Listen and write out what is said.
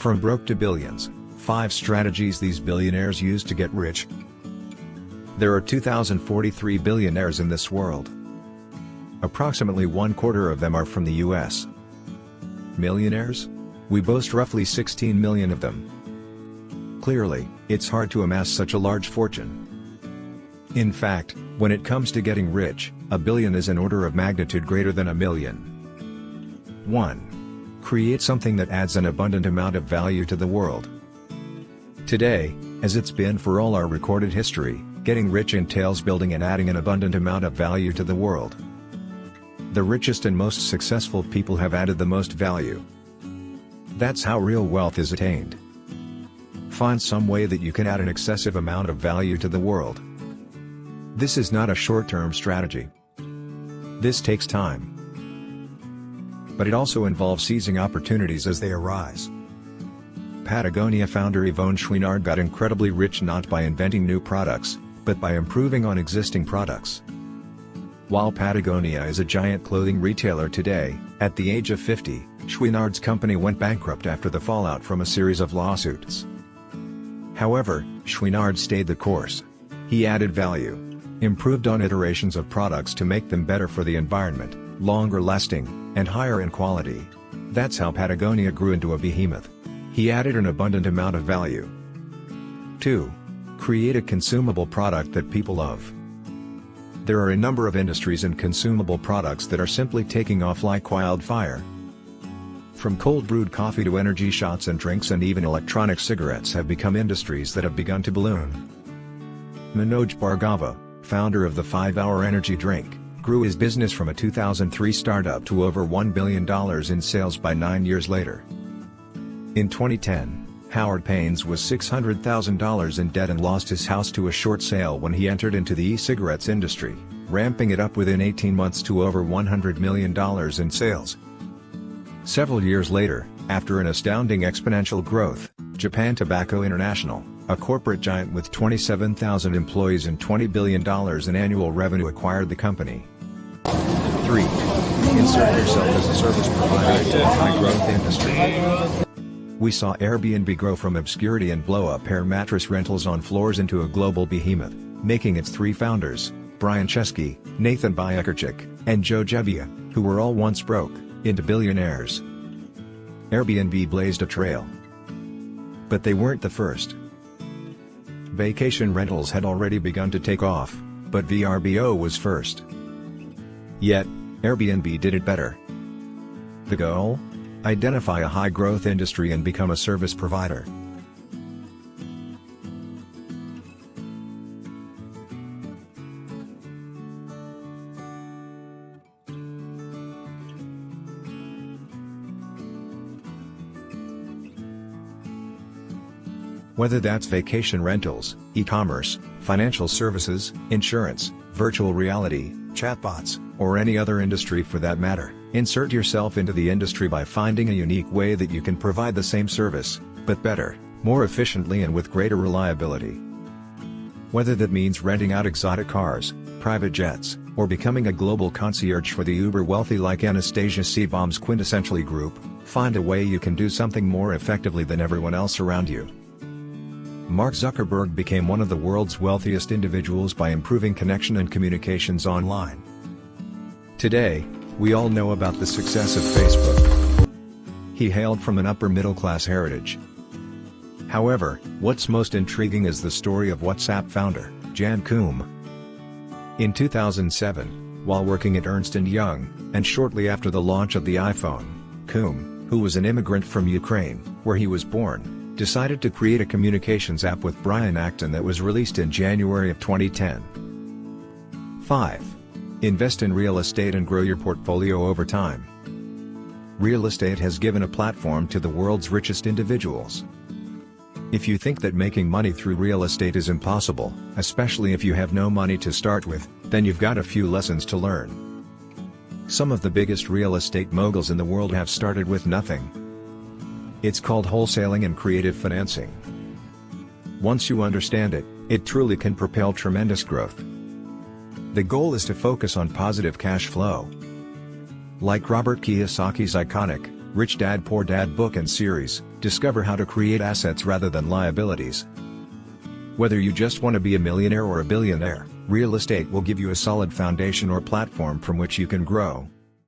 From broke to billions, 5 strategies these billionaires use to get rich. There are 2,043 billionaires in this world. Approximately 1/4 of them are from the US. Millionaires? We boast roughly 16 million of them. Clearly, it's hard to amass such a large fortune. In fact, when it comes to getting rich, a billion is an order of magnitude greater than a million. 1. Create something that adds an abundant amount of value to the world. Today, as it's been for all our recorded history, getting rich entails building and adding an abundant amount of value to the world. The richest and most successful people have added the most value. That's how real wealth is attained. Find some way that you can add an excessive amount of value to the world. This is not a short-term strategy. This takes time. But it also involves seizing opportunities as they arise. Patagonia founder Yvon Chouinard got incredibly rich not by inventing new products, but by improving on existing products. While Patagonia is a giant clothing retailer today, at the age of 50, Chouinard's company went bankrupt after the fallout from a series of lawsuits. However, Chouinard stayed the course. He added value, improved on iterations of products to make them better for the environment, longer lasting, and higher in quality. That's how Patagonia grew into a behemoth. He added an abundant amount of value. 2. Create a consumable product that people love. There are a number of industries in consumable products that are simply taking off like wildfire. From cold brewed coffee to energy shots and drinks, and even electronic cigarettes have become industries that have begun to balloon. Manoj Bhargava, founder of the 5-Hour Energy drink, grew his business from a 2003 startup to over $1 billion in sales by 9 years later. In 2010, Howard Paynes was $600,000 in debt and lost his house to a short sale when he entered into the e-cigarettes industry, ramping it up within 18 months to over $100 million in sales. Several years later, after an astounding exponential growth, Japan Tobacco International, a corporate giant with 27,000 employees and $20 billion in annual revenue, acquired the company. 3. Insert yourself as a service provider into a high-growth industry. We saw Airbnb grow from obscurity and blow up air mattress rentals on floors into a global behemoth, making its 3 founders, Brian Chesky, Nathan Byakerchik, and Joe Gebbia, who were all once broke, into billionaires. Airbnb blazed a trail. But they weren't the first. Vacation rentals had already begun to take off, but VRBO was first. Yet, Airbnb did it better. The goal? Identify a high-growth industry and become a service provider. Whether that's vacation rentals, e-commerce, financial services, insurance, virtual reality, chatbots, or any other industry for that matter, insert yourself into the industry by finding a unique way that you can provide the same service, but better, more efficiently and with greater reliability. Whether that means renting out exotic cars, private jets, or becoming a global concierge for the uber-wealthy like Anastasia Seabaum's quintessentially group, find a way you can do something more effectively than everyone else around you. Mark Zuckerberg became one of the world's wealthiest individuals by improving connection and communications online. Today, we all know about the success of Facebook. He hailed from an upper-middle-class heritage. However, what's most intriguing is the story of WhatsApp founder, Jan Koum. In 2007, while working at Ernst & Young, and shortly after the launch of the iPhone, Koum, who was an immigrant from Ukraine, where he was born, decided to create a communications app with Brian Acton that was released in January of 2010. 5. Invest in real estate and grow your portfolio over time. Real estate has given a platform to the world's richest individuals. If you think that making money through real estate is impossible, especially if you have no money to start with, then you've got a few lessons to learn. Some of the biggest real estate moguls in the world have started with nothing. It's called wholesaling and creative financing. Once you understand it, it truly can propel tremendous growth. The goal is to focus on positive cash flow. Like Robert Kiyosaki's iconic Rich Dad Poor Dad book and series, discover how to create assets rather than liabilities. Whether you just want to be a millionaire or a billionaire, real estate will give you a solid foundation or platform from which you can grow.